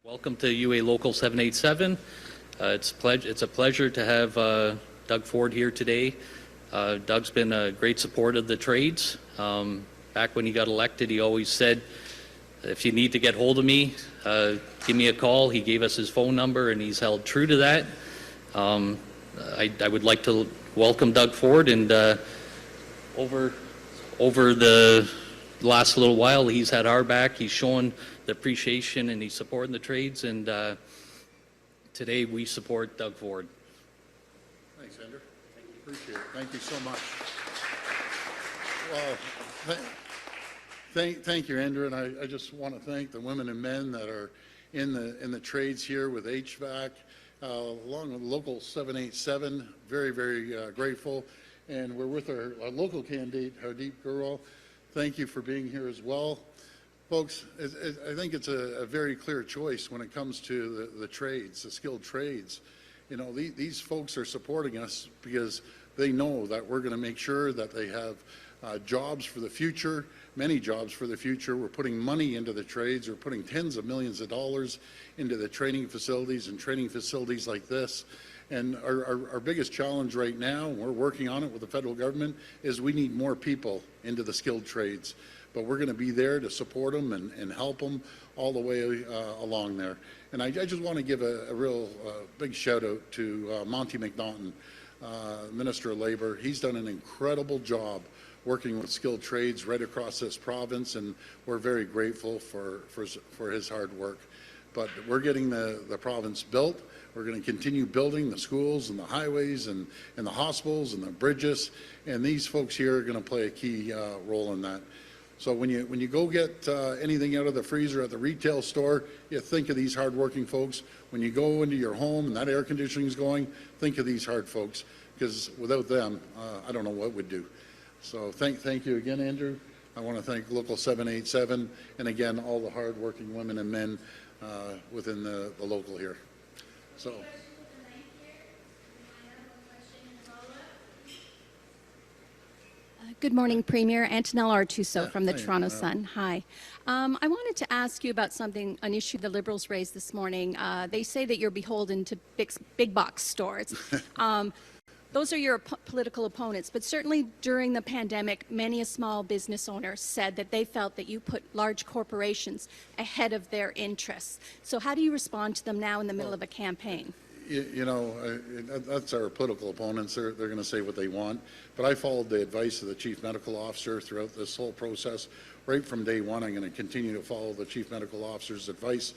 Welcome to UA Local 787. It's a pleasure to have Doug Ford here today. Doug's been a great support of the trades. Back when he got elected, he always said, if you need to get hold of me, give me a call. He gave us his phone number, and he's held true to that. I would like to welcome Doug Ford, and over the last little while, he's had our back. He's shown the appreciation, and he's supporting the trades, and today we support Doug Ford. Thanks, Andrew. Appreciate it. Thank you so much. Well, thank you, Andrew, and I just want to thank the women and men that are in the trades here with HVAC, along with Local 787. Very, very grateful, and we're with our local candidate, Hardeep Gurwal. Thank you for being here as well. Folks, I think it's a very clear choice when it comes to the trades, the skilled trades. You know, these folks are supporting us because they know that we're going to make sure that they have jobs for the future, many jobs for the future. We're putting money into the trades. We're putting tens of millions of dollars into the training facilities and training facilities like this. And our biggest challenge right now, and we're working on it with the federal government, is we need more people into the skilled trades. But we're going to be there to support them and help them all the way along there. And I just want to give a real big shout out to Monty McNaughton, Minister of Labor. He's done an incredible job working with skilled trades right across this province, and we're very grateful for his hard work. But we're getting the province built. We're going to continue building the schools and the highways and the hospitals and the bridges, and these folks here are going to play a key role in that. So when you go get anything out of the freezer at the retail store, you think of these hardworking folks. When you go into your home and that air conditioning is going, think of these hard folks, because without them, I don't know what we'd do. So thank you again, Andrew. I want to thank Local 787 and again all the hardworking women and men within the local here. So. Good morning, Premier. Antonella Artuso from the Hi, Toronto Sun. Hi. I wanted to ask you about an issue the Liberals raised this morning. They say that you're beholden to big box stores. Those are your political opponents, but certainly during the pandemic, many a small business owner said that they felt that you put large corporations ahead of their interests. So how do you respond to them now in the middle of a campaign? You know, that's our political opponents. They're going to say what they want. But I followed the advice of the Chief Medical Officer throughout this whole process. Right from day one, I'm going to continue to follow the Chief Medical Officer's advice.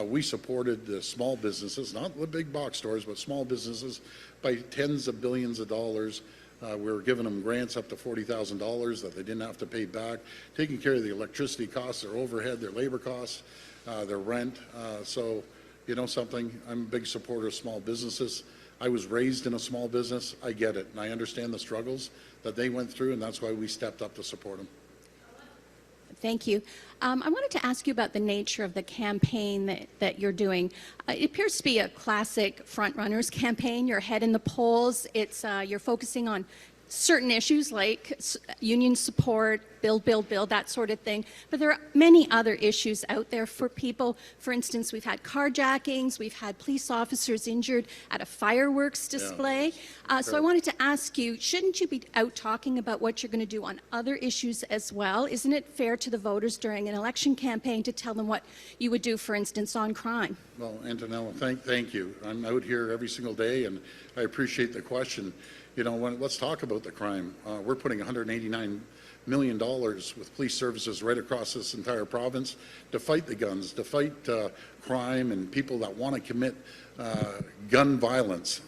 We supported the small businesses, not the big box stores, but small businesses by tens of billions of dollars. We were giving them grants up to $40,000 that they didn't have to pay back, taking care of the electricity costs, their overhead, their labor costs, their rent. So, you know something, I'm a big supporter of small businesses. I was raised in a small business. I get it, and I understand the struggles that they went through, and that's why we stepped up to support them. Thank you. I wanted to ask you about the nature of the campaign that you're doing. It appears to be a classic front-runners campaign. You're ahead in the polls. You're focusing on certain issues like union support, build, that sort of thing. But there are many other issues out there for people. For instance, we've had carjackings, we've had police officers injured at a fireworks display. Yeah, so I wanted to ask you, shouldn't you be out talking about what you're going to do on other issues as well? Isn't it fair to the voters during an election campaign to tell them what you would do, for instance, on crime? Well, Antonella, thank you. I'm out here every single day, and I appreciate the question. You know, let's talk about the crime. We're putting $189 million with police services right across this entire province to fight the guns, to fight crime and people that want to commit gun violence.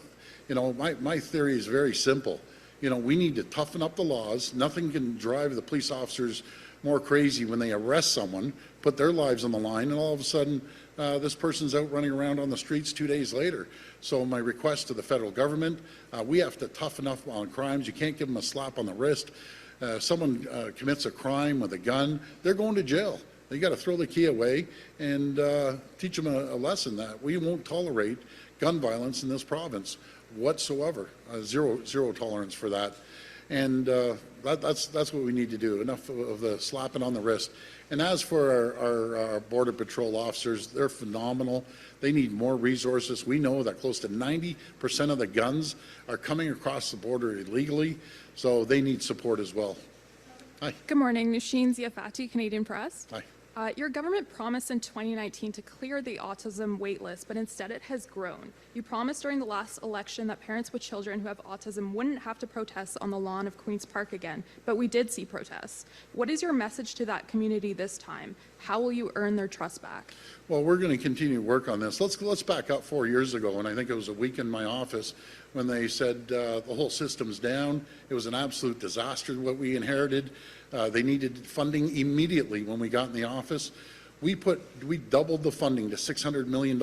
You know, my theory is very simple. You know, we need to toughen up the laws. Nothing can drive the police officers more crazy when they arrest someone, put their lives on the line, and all of a sudden this person's out running around on the streets 2 days later. So my request to the federal government, we have to toughen up on crimes. You can't give them a slap on the wrist. Someone commits a crime with a gun, they're going to jail. You got to throw the key away and teach them a lesson that we won't tolerate gun violence in this province whatsoever. Zero tolerance for that. And that's what we need to do, enough of the slapping on the wrist. And as for our Border Patrol officers, they're phenomenal. They need more resources. We know that close to 90% of the guns are coming across the border illegally, so they need support as well. Hi. Good morning, Nusheen Ziafati, Canadian Press. Hi. Your government promised in 2019 to clear the autism waitlist, but instead it has grown. You promised during the last election that parents with children who have autism wouldn't have to protest on the lawn of Queen's Park again, but we did see protests. What is your message to that community this time? How will you earn their trust back? Well, we're going to continue to work on this. Let's back up 4 years ago, and I think it was a week in my office when they said the whole system's down. It was an absolute disaster what we inherited. They needed funding immediately when we got in the office. We doubled the funding to $600 million.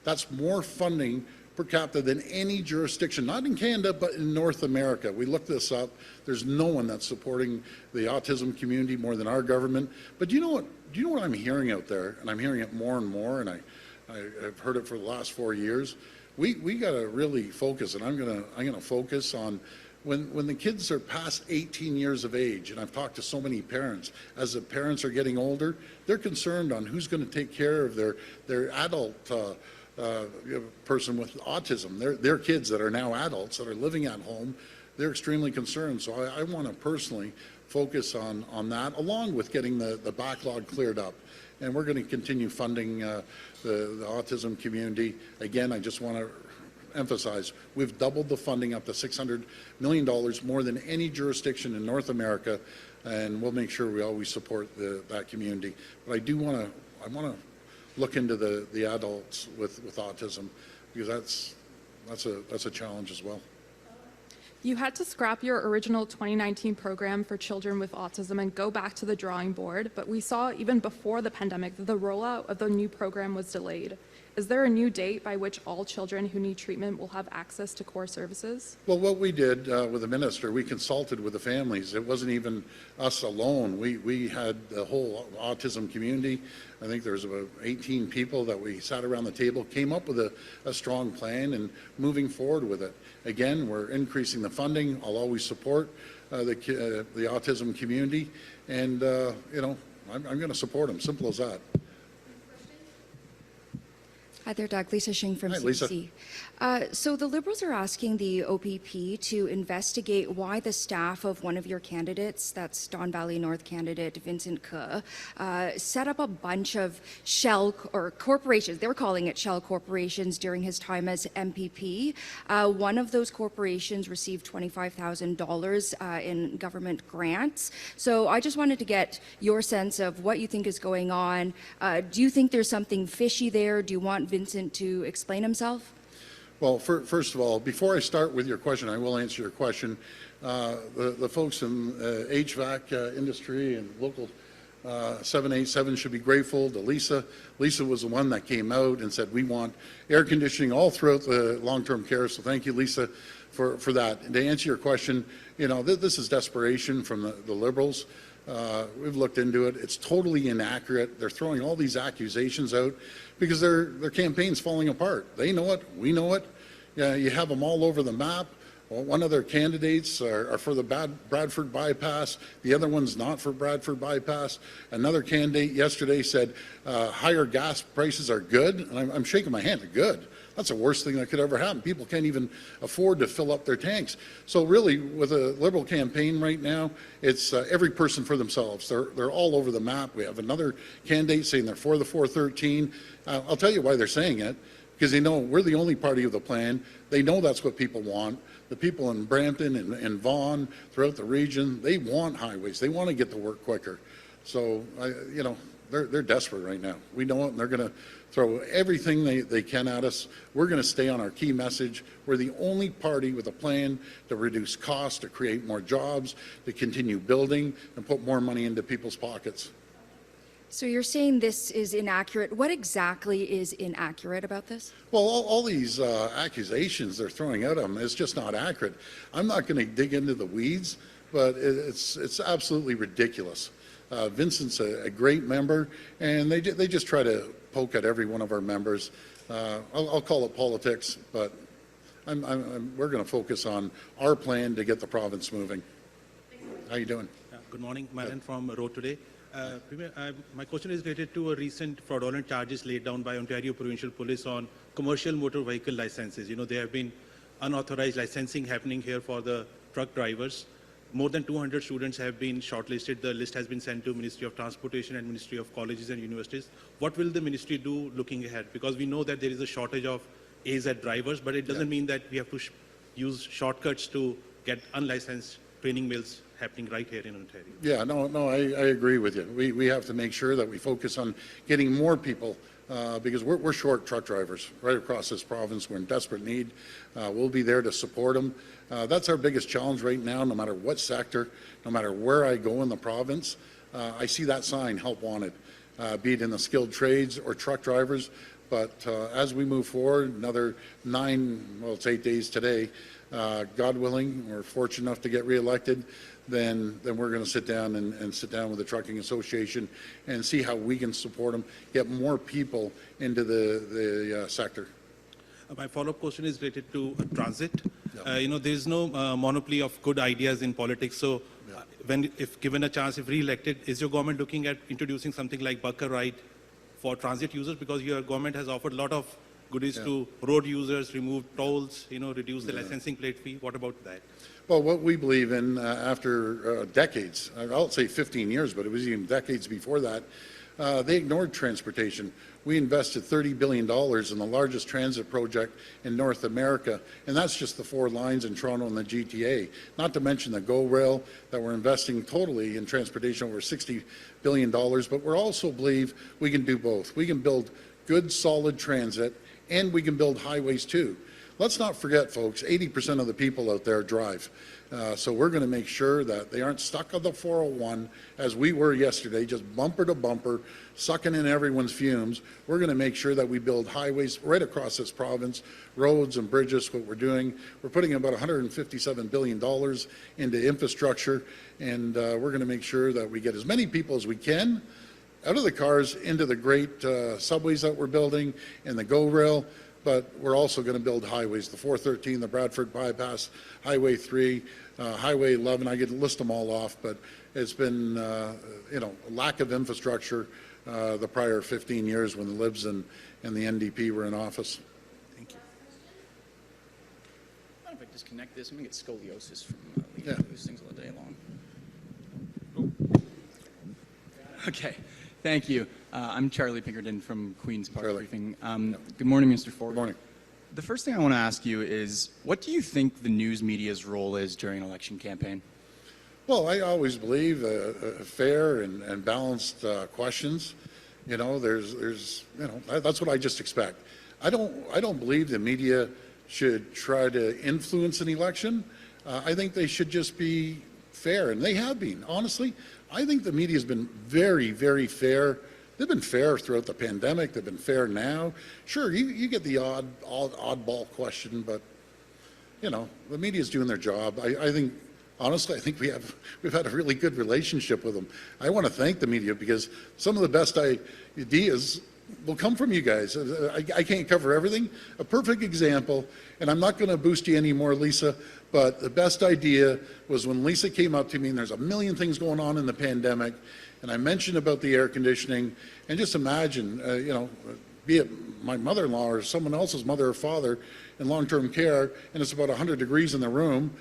That's more funding per capita than any jurisdiction, not in Canada, but in North America. We looked this up. There's no one that's supporting the autism community more than our government. But do you know what I'm hearing out there? And I'm hearing it more and more, and I've heard it for the last 4 years. We got to really focus, and I'm gonna focus on when the kids are past 18 years of age, and I've talked to so many parents, as the parents are getting older, they're concerned on who's going to take care of their adult person with autism. Their kids that are now adults that are living at home, they're extremely concerned. So I want to personally focus on that, along with getting the backlog cleared up. And we're going to continue funding the autism community. Again, I just want to emphasize, we've doubled the funding up to $600 million, more than any jurisdiction in North America, and we'll make sure we always support that community. But I want to look into the adults with autism, because that's a challenge as well. You had to scrap your original 2019 program for children with autism and go back to the drawing board, but we saw even before the pandemic that the rollout of the new program was delayed. Is there a new date by which all children who need treatment will have access to core services? Well, what we did with the minister, we consulted with the families. It wasn't even us alone. We had the whole autism community. I think there's about 18 people that we sat around the table, came up with a strong plan, and moving forward with it. Again, we're increasing the funding. I'll always support the autism community, and I'm going to support them. Simple as that. Hi there, Doug. Lisa Shing from Hi, Lisa. CBC. So the Liberals are asking the OPP to investigate why the staff of one of your candidates, that's Don Valley North candidate Vincent Ke, set up a bunch of shell or corporations. They were calling it shell corporations during his time as MPP. One of those corporations received $25,000 in government grants. So I just wanted to get your sense of what you think is going on. Do you think there's something fishy there? Do you want Vincent to explain himself? Well, first of all, before I start with your question, I will answer your question. The folks in HVAC industry and local 787 should be grateful to Lisa. Lisa was the one that came out and said we want air conditioning all throughout the long-term care. So thank you, Lisa, for that. And to answer your question, this is desperation from the Liberals. We've looked into it. It's totally inaccurate. They're throwing all these accusations out because their campaign's falling apart. They know it. We know it. You have them all over the map. Well, one of their candidates are for the Bradford bypass. The other one's not for Bradford bypass. Another candidate yesterday said higher gas prices are good. And I'm shaking my hand. Good. That's the worst thing that could ever happen. People can't even afford to fill up their tanks. So really, with a Liberal campaign right now, it's every person for themselves. They're all over the map. We have another candidate saying they're for the 413. I'll tell you why they're saying it, because they know we're the only party of the plan. They know that's what people want. The people in Brampton and Vaughan, throughout the region, they want highways. They want to get to work quicker. So, they're desperate right now. We know it, and they're going to throw everything they can at us. We're going to stay on our key message. We're the only party with a plan to reduce costs, to create more jobs, to continue building, and put more money into people's pockets. So you're saying this is inaccurate. What exactly is inaccurate about this? Well, all these accusations they're throwing out on them is just not accurate. I'm not going to dig into the weeds, but it's absolutely ridiculous. Vincent's a great member, and they just try to poke at every one of our members. I'll call it politics, but we're going to focus on our plan to get the province moving. How you doing? Good morning, Maran from Road Today. Premier, my question is related to a recent fraudulent charges laid down by Ontario Provincial Police on commercial motor vehicle licenses. You know, there have been unauthorized licensing happening here for the truck drivers. More than 200 students have been shortlisted. The list has been sent to Ministry of Transportation and Ministry of Colleges and Universities. What will the ministry do looking ahead? Because we know that there is a shortage of AZ drivers, but it doesn't mean that we have to use shortcuts to get unlicensed training mills happening right here in Ontario. Yeah, no, I agree with you. We have to make sure that we focus on getting more people because we're short truck drivers right across this province. We're in desperate need. We'll be there to support them. That's our biggest challenge right now, no matter what sector, no matter where I go in the province. I see that sign, help wanted, be it in the skilled trades or truck drivers. But as we move forward, another 8 days today, God willing, we're fortunate enough to get reelected, then we're going to sit down and sit down with the Trucking Association and see how we can support them, get more people into the sector. My follow-up question is related to transit. You know, there is no monopoly of good ideas in politics. So, if given a chance, if re-elected, is your government looking at introducing something like Bucker Ride for transit users? Because your government has offered a lot of goodies to road users, remove tolls, you know, reduce the licensing plate fee. What about that? Well, what we believe in after decades, I'll say 15 years, but it was even decades before that, they ignored transportation. We invested $30 billion in the largest transit project in North America, and that's just the 4 lines in Toronto and the GTA, not to mention the GO Rail that we're investing totally in transportation, over $60 billion, but we also believe we can do both. We can build good, solid transit, and we can build highways too. Let's not forget, folks, 80% of the people out there drive. So we're going to make sure that they aren't stuck on the 401 as we were yesterday, just bumper to bumper, sucking in everyone's fumes. We're going to make sure that we build highways right across this province, roads and bridges, what we're doing. We're putting about $157 billion into infrastructure, and we're going to make sure that we get as many people as we can out of the cars into the great subways that we're building and the GO Rail. But we're also going to build highways, the 413, the Bradford Bypass, Highway 3, Highway 11. I could list them all off, but it's been, you know, lack of infrastructure the prior 15 years when the Libs and the NDP were in office. Thank you. I don't know if I disconnect this. I'm going to get scoliosis from Yeah. these things all day long. Okay. Thank you. I'm Charlie Pinkerton from Queen's Park Charlie. Briefing. Good morning, Mr. Ford. Good morning. The first thing I want to ask you is, what do you think the news media's role is during an election campaign? Well, I always believe fair and balanced questions. You know, there's you know, that's what I just expect. I don't believe the media should try to influence an election. I think they should just be fair, and they have been. Honestly, I think the media has been very, very fair. They've been fair throughout the pandemic. They've been fair now. Sure, you get the oddball question, but you know, the media's doing their job. I think, honestly, I think we've had a really good relationship with them. I want to thank the media because some of the best ideas will come from you guys. I can't cover everything. A perfect example, and I'm not going to boost you anymore, Lisa, but the best idea was when Lisa came up to me, and there's a million things going on in the pandemic, and I mentioned about the air conditioning, and just imagine, you know, be it my mother-in-law or someone else's mother or father in long-term care, and it's about 100 degrees in the room.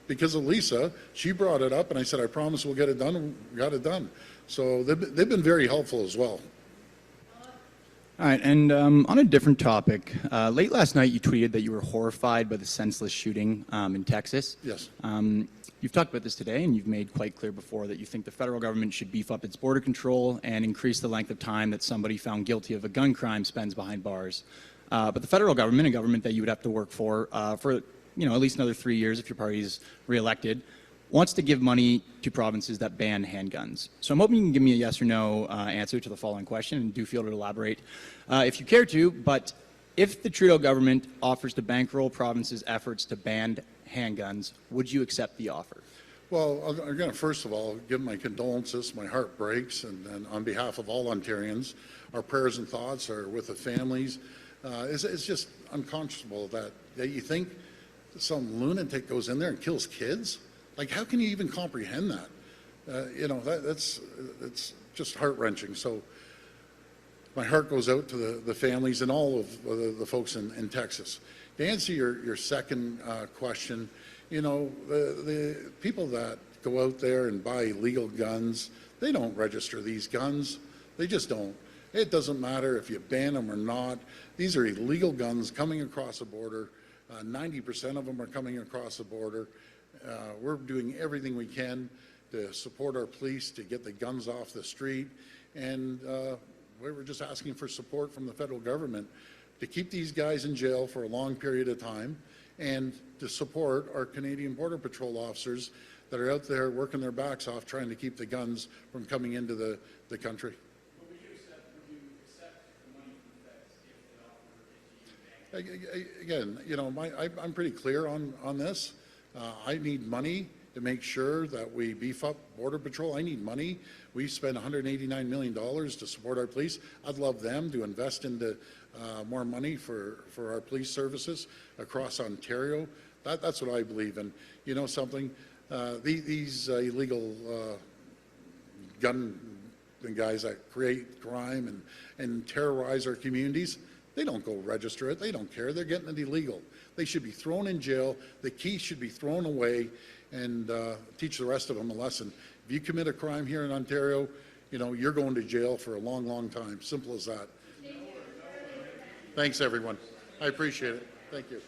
Because of Lisa, she brought it up, and I said, I promise we'll get it done, and we got it done. So they've been very helpful as well. All right, and on a different topic, late last night you tweeted that you were horrified by the senseless shooting in Texas. Yes. You've talked about this today, and you've made quite clear before that you think the federal government should beef up its border control and increase the length of time that somebody found guilty of a gun crime spends behind bars. But the federal government, a government that you would have to work for you know, at least another 3 years if your party is reelected, wants to give money to provinces that ban handguns. So I'm hoping you can give me a yes or no answer to the following question, and do feel to elaborate if you care to. But if the Trudeau government offers to bankroll provinces' efforts to ban handguns, would you accept the offer? Well, I'm going to first of all give my condolences. My heart breaks, and on behalf of all Ontarians, our prayers and thoughts are with the families. It's just unconscionable that you think some lunatic goes in there and kills kids. Like, how can you even comprehend that? You know, it's just heart-wrenching. So my heart goes out to the families and all of the folks in Texas. To answer your second question, you know, the people that go out there and buy illegal guns, they don't register these guns. They just don't. It doesn't matter if you ban them or not. These are illegal guns coming across the border. 90% of them are coming across the border. We're doing everything we can to support our police to get the guns off the street. And we were just asking for support from the federal government to keep these guys in jail for a long period of time and to support our Canadian Border Patrol officers that are out there working their backs off trying to keep the guns from coming into the country. Would you accept the money from the feds if they offer it to you? Again, you know, I'm pretty clear on this. I need money to make sure that we beef up Border Patrol. I need money. We spend $189 million to support our police. I'd love them to invest into more money for our police services across Ontario. That's what I believe in. You know something? These illegal gun guys that create crime and terrorize our communities, they don't go register it. They don't care. They're getting it illegal. They should be thrown in jail. The key should be thrown away and teach the rest of them a lesson. If you commit a crime here in Ontario, you know, you're going to jail for a long, long time. Simple as that. Thanks, everyone. I appreciate it. Thank you.